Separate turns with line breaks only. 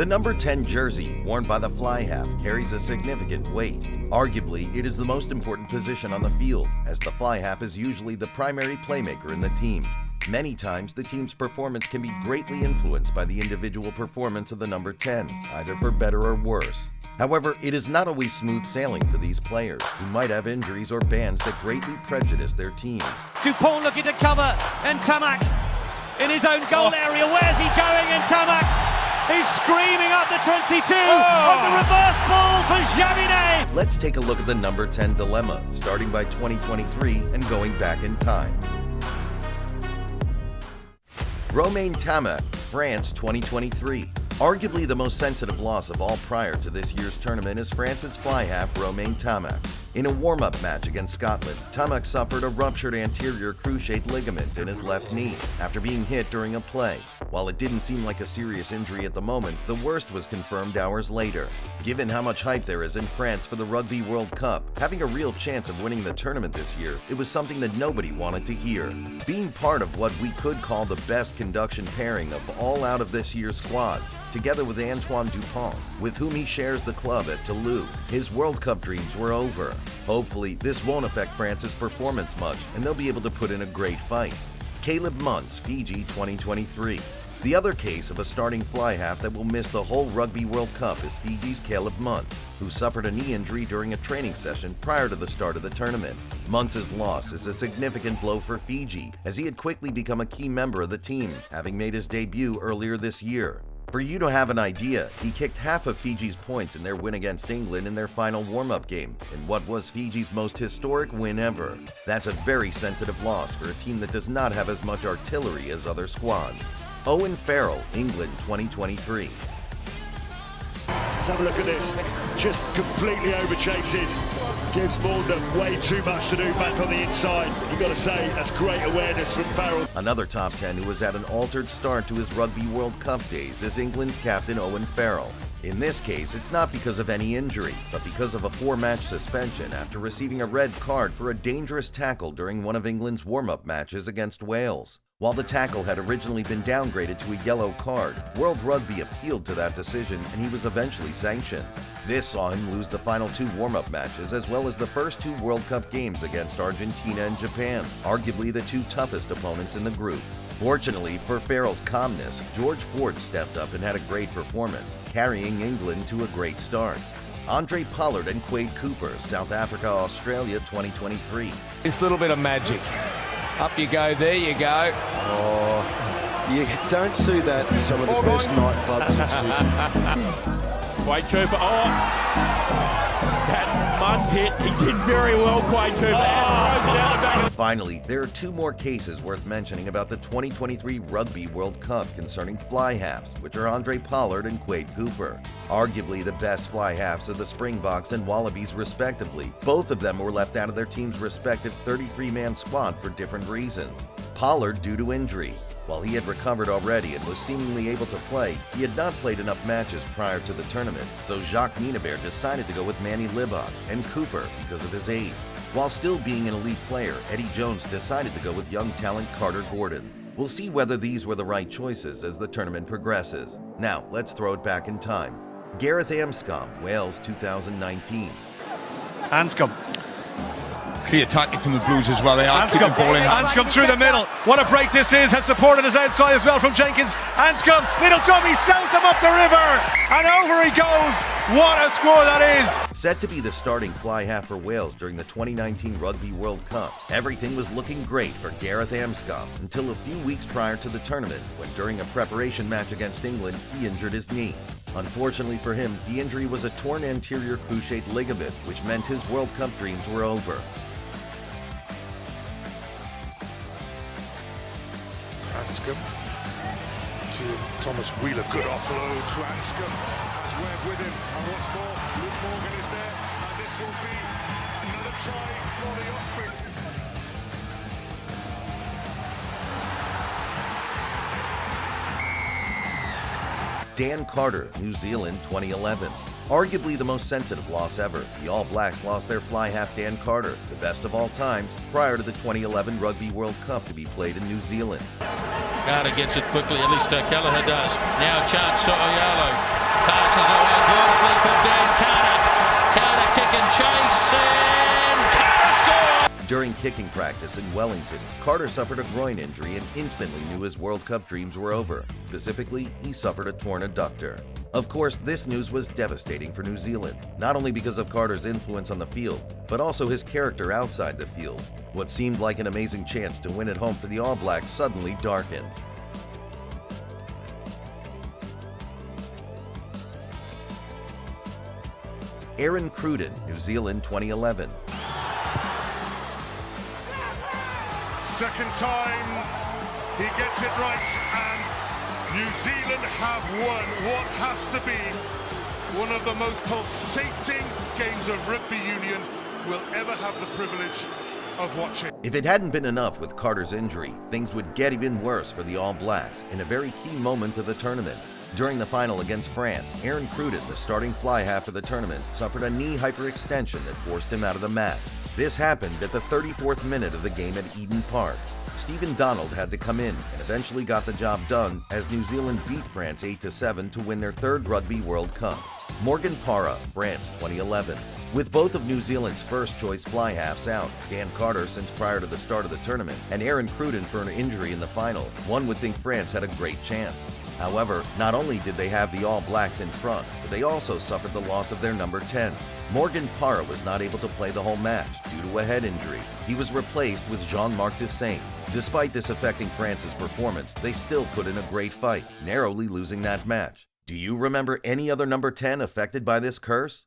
The number 10 jersey, worn by the fly half, carries a significant weight. Arguably, it is the most important position on the field, as the fly half is usually the primary playmaker in the team. Many times, the team's performance can be greatly influenced by the individual performance of the number 10, either for better or worse. However, it is not always smooth sailing for these players, who might have injuries or bans that greatly prejudice their teams.
Dupont looking to cover, Ntamack in his own goal area. Where's he going? Ntamack! He's screaming up the 22 on the reverse ball for Jaminet.
Let's take a look at the number 10 dilemma, starting by 2023 and going back in time. Romain Ntamack, France 2023. Arguably the most sensitive loss of all prior to this year's tournament is France's fly half Romain Ntamack. In a warm-up match against Scotland, Ntamack suffered a ruptured anterior cruciate ligament in his left knee after being hit during a play. While it didn't seem like a serious injury at the moment, the worst was confirmed hours later. Given how much hype there is in France for the Rugby World Cup, having a real chance of winning the tournament this year, it was something that nobody wanted to hear. Being part of what we could call the best conduction pairing of all out of this year's squads, together with Antoine Dupont, with whom he shares the club at Toulouse, his World Cup dreams were over. Hopefully, this won't affect France's performance much, and they'll be able to put in a great fight. Muntz, Fiji 2023. The other case of a starting fly half that will miss the whole Rugby World Cup is Fiji's Muntz, who suffered a knee injury during a training session prior to the start of the tournament. Muntz's loss is a significant blow for Fiji, as he had quickly become a key member of the team, having made his debut earlier this year. For you to have an idea, he kicked half of Fiji's points in their win against England in their final warm-up game, in what was Fiji's most historic win ever. That's a very sensitive loss for a team that does not have as much artillery as other squads. Owen Farrell, England 2023.
Let's have a look at this. Just completely over chases. Gives Morgan way too much to do back on the inside. You've got to say, that's great awareness from Farrell.
Another top 10 who has had an altered start to his Rugby World Cup days is England's captain Owen Farrell. In this case, it's not because of any injury, but because of a 4-match suspension after receiving a red card for a dangerous tackle during one of England's warm-up matches against Wales. While the tackle had originally been downgraded to a yellow card, World Rugby appealed to that decision and he was eventually sanctioned. This saw him lose the final 2 warm-up matches as well as the first 2 World Cup games against Argentina and Japan, arguably the 2 toughest opponents in the group. Fortunately for Farrell's calmness, George Ford stepped up and had a great performance, carrying England to a great start. Pollard and Cooper, South Africa, Australia 2023.
This little bit of magic. Up you go, there you go.
Oh, you don't see that in some of the best nightclubs in Sydney.
Cooper, that mud pit, he did very well, Cooper.
Finally, there are 2 more cases worth mentioning about the 2023 Rugby World Cup concerning fly halves, which are Pollard and Cooper. Arguably the best fly halves of the Springboks and Wallabies respectively. Both of them were left out of their team's respective 33-man squad for different reasons. Pollard due to injury. While he had recovered already and was seemingly able to play, he had not played enough matches prior to the tournament, so Jacques Minabert decided to go with Manny Libak and Cooper because of his age. While still being an elite player, Eddie Jones decided to go with young talent Carter Gordon. We'll see whether these were the right choices as the tournament progresses. Now, let's throw it back in time. Gareth Anscombe, Wales 2019.
Anscombe.
Clear tackle from the Blues as well. They are sticking ball in.
Anscombe through the middle. What a break this is. Has support on his outside as well from Jenkins. Anscombe, little dummy, south him up the river. And over he goes. What a score that is.
Set to be the starting fly half for Wales during the 2019 Rugby World Cup, everything was looking great for Gareth Anscombe until a few weeks prior to the tournament when during a preparation match against England, he injured his knee. Unfortunately for him, the injury was a torn anterior cruciate ligament, which meant his World Cup dreams were over.
Anscombe to Thomas Wheeler, good offload to Anscombe. It's Webb with him, and what's more, Luke Morgan is there, and this will be another try for the Osprey.
Dan Carter, New Zealand 2011. Arguably the most sensitive loss ever, the All Blacks lost their fly half Dan Carter, the best of all times, prior to the 2011 Rugby World Cup to be played in New Zealand.
Carter gets it quickly, at least Kelleher does. Now a chance, So'oyalo.
Passes away beautifully for Dan Carter. Carter kick and chase, and Carter scores!
During kicking practice in Wellington, Carter suffered a groin injury and instantly knew his World Cup dreams were over. Specifically, he suffered a torn adductor. Of course, this news was devastating for New Zealand, not only because of Carter's influence on the field, but also his character outside the field. What seemed like an amazing chance to win at home for the All Blacks suddenly darkened. Aaron Cruden, New Zealand 2011.
Second time, he gets it right, and New Zealand have won what has to be one of the most pulsating games of rugby union we'll ever have the privilege of watching.
If it hadn't been enough with Carter's injury, things would get even worse for the All Blacks in a very key moment of the tournament. During the final against France, Aaron Cruden, the starting fly half of the tournament, suffered a knee hyperextension that forced him out of the match. This happened at the 34th minute of the game at Eden Park. Stephen Donald had to come in and eventually got the job done as New Zealand beat France 8-7 to win their third Rugby World Cup. Morgan Parra, France 2011. With both of New Zealand's first-choice fly halves out, Dan Carter since prior to the start of the tournament, and Aaron Cruden for an injury in the final, one would think France had a great chance. However, not only did they have the All Blacks in front, but they also suffered the loss of their number 10. Morgan Parra was not able to play the whole match due to a head injury. He was replaced with Jean-Marc Desaint. Despite this affecting France's performance, they still put in a great fight, narrowly losing that match. Do you remember any other number 10 affected by this curse?